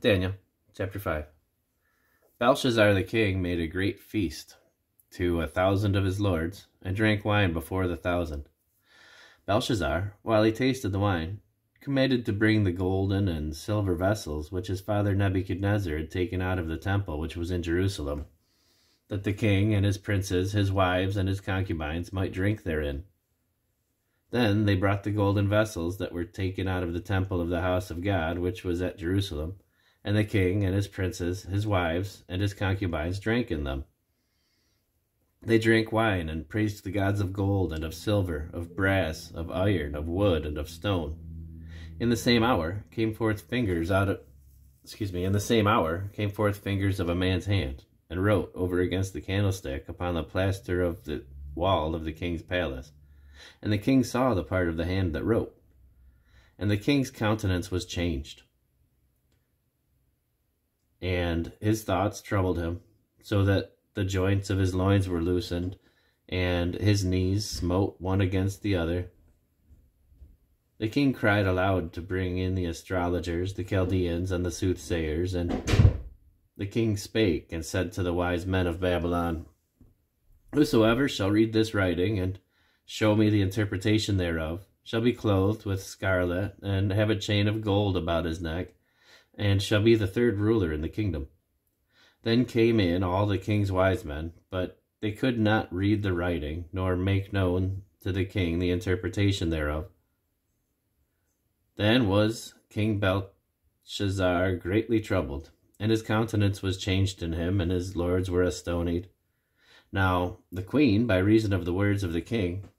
Daniel, chapter 5. Belshazzar the king made a great feast to 1,000 of his lords, and drank wine before the 1,000. Belshazzar, while he tasted the wine, commanded to bring the golden and silver vessels which his father Nebuchadnezzar had taken out of the temple which was in Jerusalem, that the king and his princes, his wives, and his concubines might drink therein. Then they brought the golden vessels that were taken out of the temple of the house of God, which was at Jerusalem, and the king and his princes, his wives, and his concubines drank in them. They drank wine and praised the gods of gold and of silver, of brass, of iron, of wood, and of stone. In the same hour came forth fingers of a man's hand, and wrote over against the candlestick upon the plaster of the wall of the king's palace. And the king saw the part of the hand that wrote. And the king's countenance was changed, and his thoughts troubled him, so that the joints of his loins were loosened, and his knees smote one against the other. The king cried aloud to bring in the astrologers, the Chaldeans, and the soothsayers, and the king spake and said to the wise men of Babylon, Whosoever shall read this writing, and show me the interpretation thereof, shall be clothed with scarlet, and have a chain of gold about his neck, and shall be the third ruler in the kingdom. Then came in all the king's wise men, but they could not read the writing, nor make known to the king the interpretation thereof. Then was King Belshazzar greatly troubled, and his countenance was changed in him, and his lords were astonied. Now the queen, by reason of the words of the king,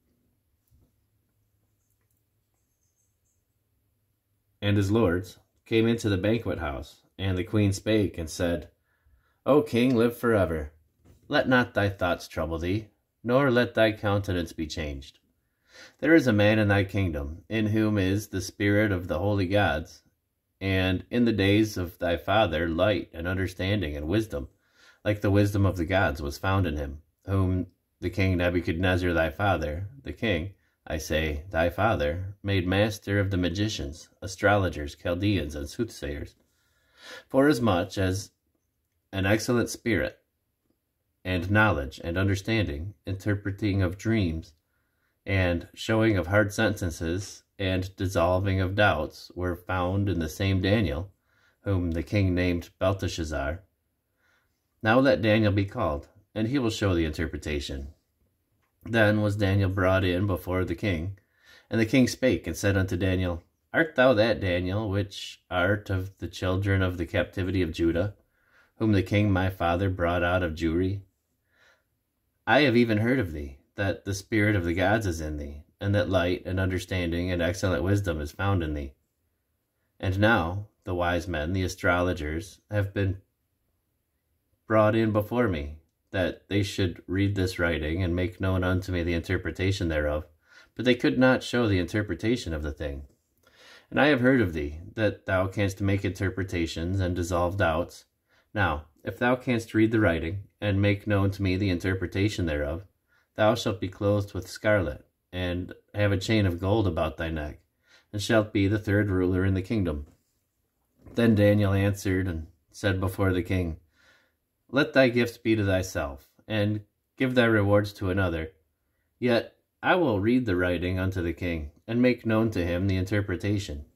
and his lords, came into the banquet house, and the queen spake and said, O king, live forever. Let not thy thoughts trouble thee, nor let thy countenance be changed. There is a man in thy kingdom, in whom is the spirit of the holy gods, and in the days of thy father light and understanding and wisdom, like the wisdom of the gods, was found in him, whom the king Nebuchadnezzar thy father, the king, I say, thy father, made master of the magicians, astrologers, Chaldeans, and soothsayers, forasmuch as an excellent spirit, and knowledge, and understanding, interpreting of dreams, and showing of hard sentences, and dissolving of doubts, were found in the same Daniel, whom the king named Belteshazzar. Now let Daniel be called, and he will show the interpretation. Then was Daniel brought in before the king, and the king spake and said unto Daniel, Art thou that Daniel, which art of the children of the captivity of Judah, whom the king my father brought out of Jewry? I have even heard of thee, that the spirit of the gods is in thee, and that light and understanding and excellent wisdom is found in thee. And now the wise men, the astrologers, have been brought in before me, that they should read this writing, and make known unto me the interpretation thereof, but they could not show the interpretation of the thing. And I have heard of thee, that thou canst make interpretations, and dissolve doubts. Now, if thou canst read the writing, and make known to me the interpretation thereof, thou shalt be clothed with scarlet, and have a chain of gold about thy neck, and shalt be the third ruler in the kingdom. Then Daniel answered and said before the king, Let thy gifts be to thyself, and give thy rewards to another. Yet I will read the writing unto the king, and make known to him the interpretation.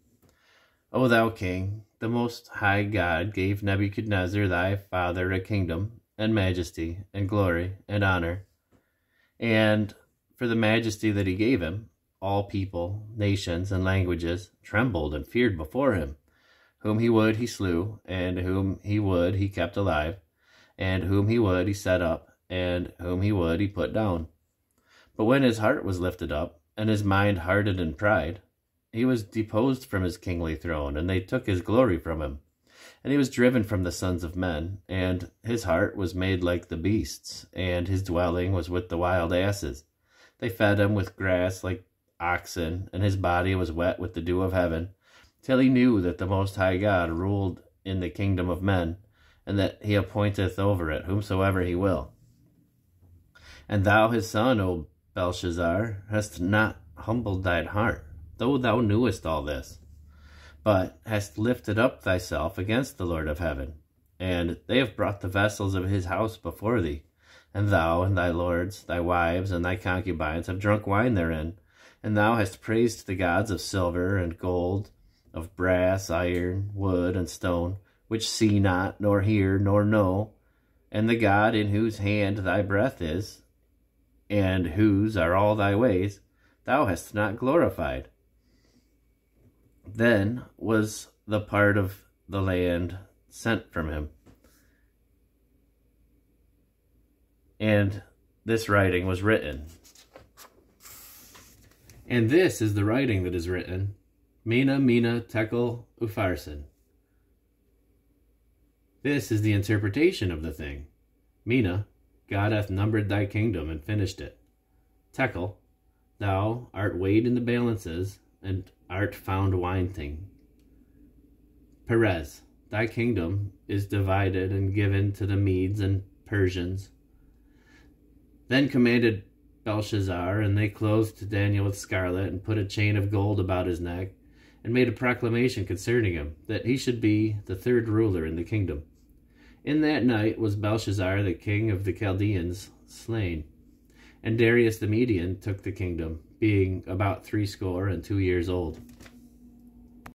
O thou king, the most high God gave Nebuchadnezzar thy father a kingdom, and majesty, and glory, and honor. And for the majesty that he gave him, all people, nations, and languages trembled and feared before him. Whom he would he slew, and whom he would he kept alive, and whom he would he set up, and whom he would he put down. But when his heart was lifted up, and his mind hardened in pride, he was deposed from his kingly throne, and they took his glory from him. And he was driven from the sons of men, and his heart was made like the beasts, and his dwelling was with the wild asses. They fed him with grass like oxen, and his body was wet with the dew of heaven, till he knew that the Most High God ruled in the kingdom of men, and that he appointeth over it whomsoever he will. And thou his son, O Belshazzar, hast not humbled thine heart, though thou knewest all this. but hast lifted up thyself against the Lord of heaven. And they have brought the vessels of his house before thee. And thou and thy lords, thy wives, and thy concubines have drunk wine therein. And thou hast praised the gods of silver and gold, of brass, iron, wood, and stone, which see not, nor hear, nor know, and the God in whose hand thy breath is, and whose are all thy ways, thou hast not glorified. Then was the part of the land sent from him. And this writing was written. And this is the writing that is written, Mina, Mina, Tekel, Upharsin. This is the interpretation of the thing. Mina, God hath numbered thy kingdom and finished it. Tekel, thou art weighed in the balances, and art found wanting. Perez, thy kingdom is divided and given to the Medes and Persians. Then commanded Belshazzar, and they clothed Daniel with scarlet, and put a chain of gold about his neck, and made a proclamation concerning him, that he should be the third ruler in the kingdom. In that night was Belshazzar, the king of the Chaldeans, slain. And Darius the Median took the kingdom, being about 62 years old.